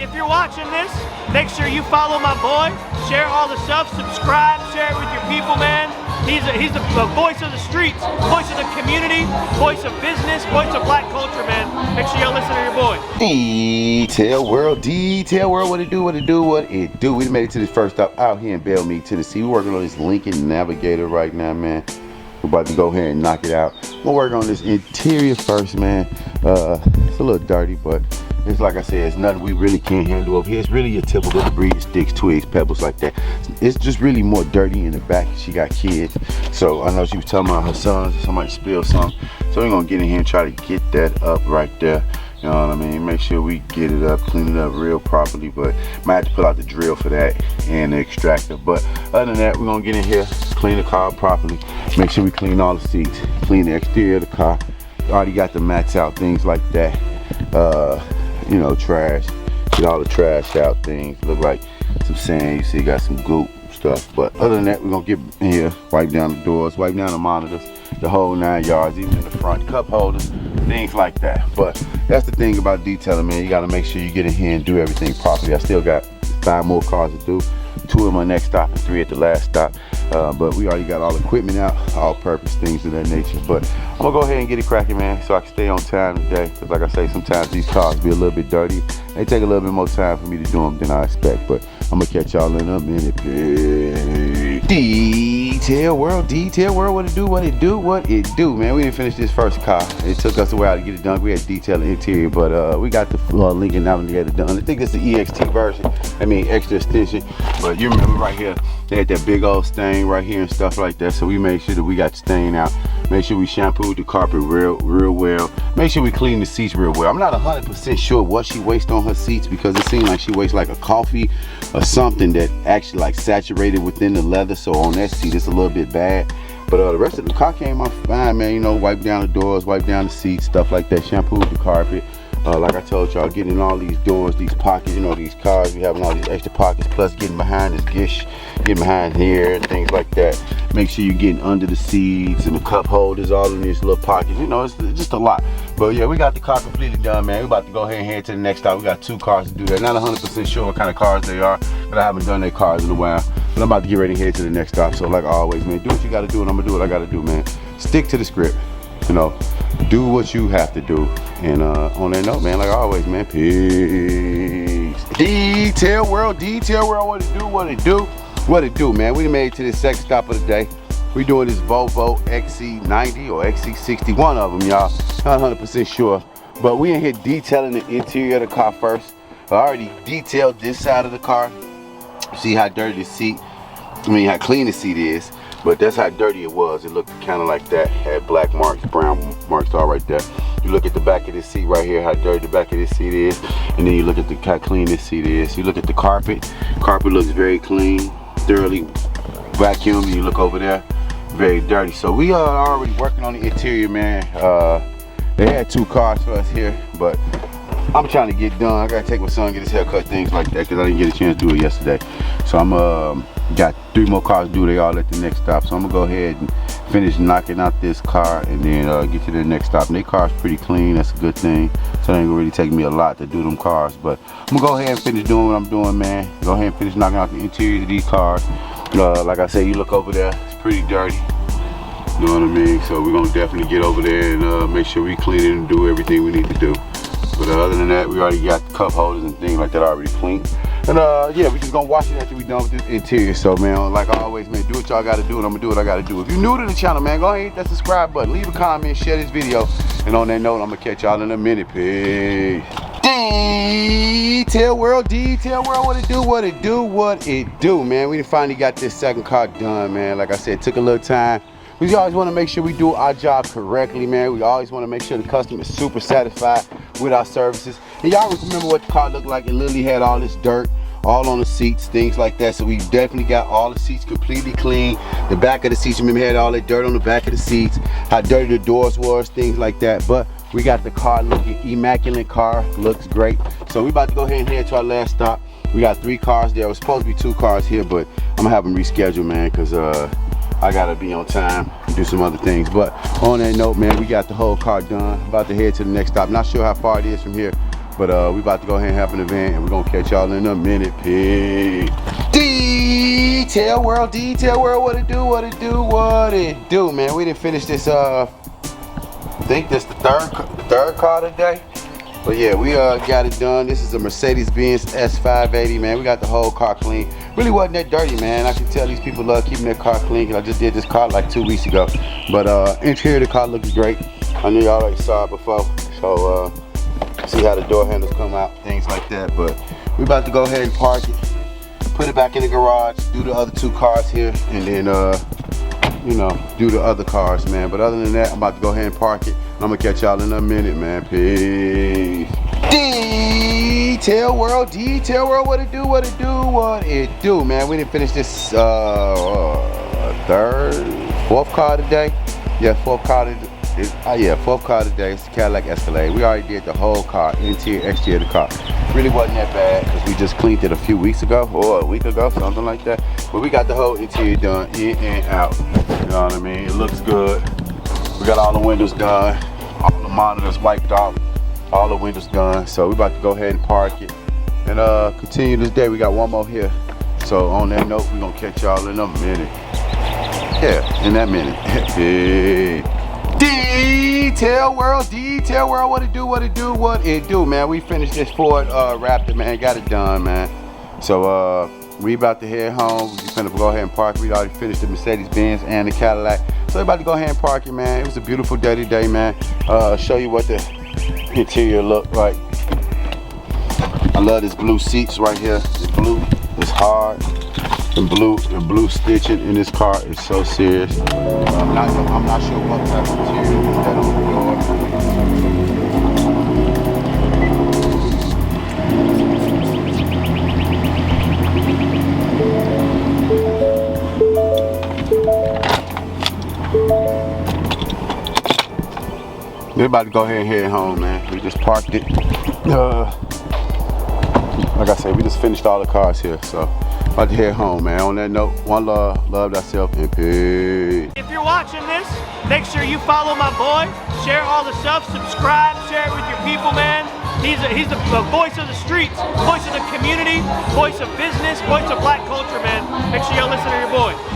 If you're watching this, make sure you follow my boy, share all the stuff, subscribe, share it with your people, man. He's the voice of the streets, voice of the community, voice of business, voice of black culture, man. Make sure y'all listen to your boy. Detail World, what it do, what it do, what it do. We made it to this first stop out here in Bellmead, Tennessee. We're working on this Lincoln Navigator right now, man. We're about to go ahead and knock it out. We'll work on this interior first, man. It's a little dirty, but it's like I said, it's nothing we really can't handle over here. It's really your typical debris, sticks, twigs, pebbles like that. It's just really more dirty in the back. She got kids, so I know she was talking about her sons. Somebody spilled something, so we're gonna get in here and try to get that up right there. You know what I mean? Make sure we get it up, clean it up real properly, but might have to pull out the drill for that and the extractor. But other than that, we're gonna get in here, clean the car properly, make sure we clean all the seats, clean the exterior of the car. Already got the mats out, things like that. You know, trash, get all the trash out, things. Look like some sand, you see, got some goop stuff. But other than that, we're gonna get in here, wipe down the doors, wipe down the monitors, the whole 9 yards, even in the front, cup holders, things like that. But that's the thing about detailing, man. You gotta make sure you get in here and do everything properly. I still got 5 more cars to do, 2 at my next stop and 3 at the last stop. But we already got all the equipment out, all purpose things of that nature. But I'm gonna go ahead and get it cracking, man, so I can stay on time today. Cause like I say, sometimes these cars be a little bit dirty. They take a little bit more time for me to do them than I expect. But I'm gonna catch y'all in a minute. Detail World, what it do, what it do, what it do, man. We didn't finish this first car. It took us a while to get it done. We had to detail the interior, but we got the Lincoln Navigator done. I think it's the EXT version. I mean, extra extension. But you remember right here, they had that big old stain right here and stuff like that. So we made sure that we got the stain out. Make sure we shampooed the carpet real well. Make sure we clean the seats real well. I'm not 100% sure what she wastes on her seats, because it seemed like she wastes like a coffee or something that actually like saturated within the leather. So on that seat, it's a little bit bad. But the rest of the car came off fine, man. You know, wipe down the doors, wipe down the seats, stuff like that. Shampooed the carpet. Like I told y'all, getting all these doors, these pockets, you know, these cars, we having all these extra pockets, plus getting behind this gish, getting behind here and things like that. Make sure you're getting under the seats and the cup holders, all in these little pockets. You know, it's just a lot. But yeah, we got the car completely done, man. We're about to go ahead and head to the next stop. We got 2 cars to do that. Not 100% sure what kind of cars they are, but I haven't done their cars in a while. But I'm about to get ready and head to the next stop. So like always, man, do what you gotta do, and I'm gonna do what I gotta do, man. Stick to the script, you know. Do what you have to do. And on that note, man, like always, man, peace. Detail World, what it do, what it do, what it do, man. We made it to the second stop of the day. We doing this Volvo XC90 or XC60, one of them, y'all. Not 100% sure, but we in here detailing the interior of the car first. I already detailed this side of the car. See how dirty the seat, how clean the seat is. But that's how dirty it was. It looked kind of like that. Had black marks, brown marks all right there. You look at the back of this seat right here, how dirty the back of this seat is. And then you look at how clean this seat is. You look at the carpet. Carpet looks very clean, thoroughly vacuumed. And you look over there, very dirty. So we are already working on the interior, man. They had 2 cars for us here, but I'm trying to get done. I gotta take my son, get his haircut, things like that, because I didn't get a chance to do it yesterday. So I'm got 3 more cars to do. They all at the next stop. So I'm gonna go ahead and finish knocking out this car and then get to the next stop. And their car's pretty clean. That's a good thing. So it ain't gonna really take me a lot to do them cars. But I'm gonna go ahead and finish doing what I'm doing, man. Go ahead and finish knocking out the interiors of these cars. Like I said, you look over there, it's pretty dirty. You know what I mean? So we're gonna definitely get over there and make sure we clean it and do everything we need to do. But other than that, we already got the cup holders and things like that already clean. And yeah, we just gonna wash it after we done with this interior. So man, like always, man, do what y'all gotta do, and I'm gonna do what I gotta do. If you're new to the channel, man, go ahead and hit that subscribe button, leave a comment, share this video. And on that note, I'm gonna catch y'all in a minute. Peace. Detail World, what it do, what it do, what it do, man. We finally got this second car done, man. Like I said, it took a little time. We always want to make sure we do our job correctly, man. We always want to make sure the customer is super satisfied with our services. And y'all remember what the car looked like. It literally had all this dirt all on the seats, things like that. So we definitely got all the seats completely clean. The back of the seats, remember, had all that dirt on the back of the seats, how dirty the doors was, things like that. But we got the car looking immaculate. Car looks great. So we about to go ahead and head to our last stop. We got 3 cars there. It was supposed to be 2 cars here, but I'm gonna have them rescheduled, man, because I gotta be on time and do some other things. But on that note, man, we got the whole car done. About to head to the next stop. Not sure how far it is from here, But we about to go ahead and have an event, and we're gonna catch y'all in a minute. Peace. Detail world, what it do, what it do, what it do, man. We didn't finish this. I think this the third car today. But yeah, we got it done. This is a Mercedes-Benz S580, man. We got the whole car clean. Really wasn't that dirty, man. I can tell these people love keeping their car clean, because I just did this car like 2 weeks ago. But interior of the car looks great. I knew y'all already saw it before. So see how the door handles come out, things like that. But we about to go ahead and park it, put it back in the garage, do the other 2 cars here, and then you know, do the other cars, man. But other than that, I'm about to go ahead and park it. I'm gonna catch y'all in a minute, man. Peace. Detail world, what it do, what it do, what it do, man. We didn't finish this fourth car today. Yeah, fourth car today. Fourth car today. It's the Cadillac Escalade. We already did the whole car, interior, exterior of the car. Really wasn't that bad, because we just cleaned it a few weeks ago, or a week ago, something like that. But we got the whole interior done, in and out. You know what I mean? It looks good. We got all the windows done, all the monitors wiped off, all the windows done. So we about to go ahead and park it and continue this day. We got one more here. So on that note, we're gonna catch y'all in a minute. Yeah, in that minute. Detail world, what it do, what it do, what it do, man. We finished this Ford Raptor, man. Got it done, man. So we about to head home. We're gonna go ahead and park. We already finished the Mercedes-Benz and the Cadillac. So we're about to go ahead and park it, man. It was a beautiful day today, man. Show you what the interior look like. I love this blue seats right here. It's blue, it's hard. The blue stitching in this car is so serious. I'm not sure what type of material is that on the floor. We're about to go ahead and head home, man. We just parked it. Like I said, we just finished all the cars here, so about to head home, man. On that note, one love, love thyself, and peace. If you're watching this, make sure you follow my boy, share all the stuff, subscribe, share it with your people, man. He's the voice of the streets, voice of the community, voice of business, voice of black culture, man. Make sure y'all listen to your boy.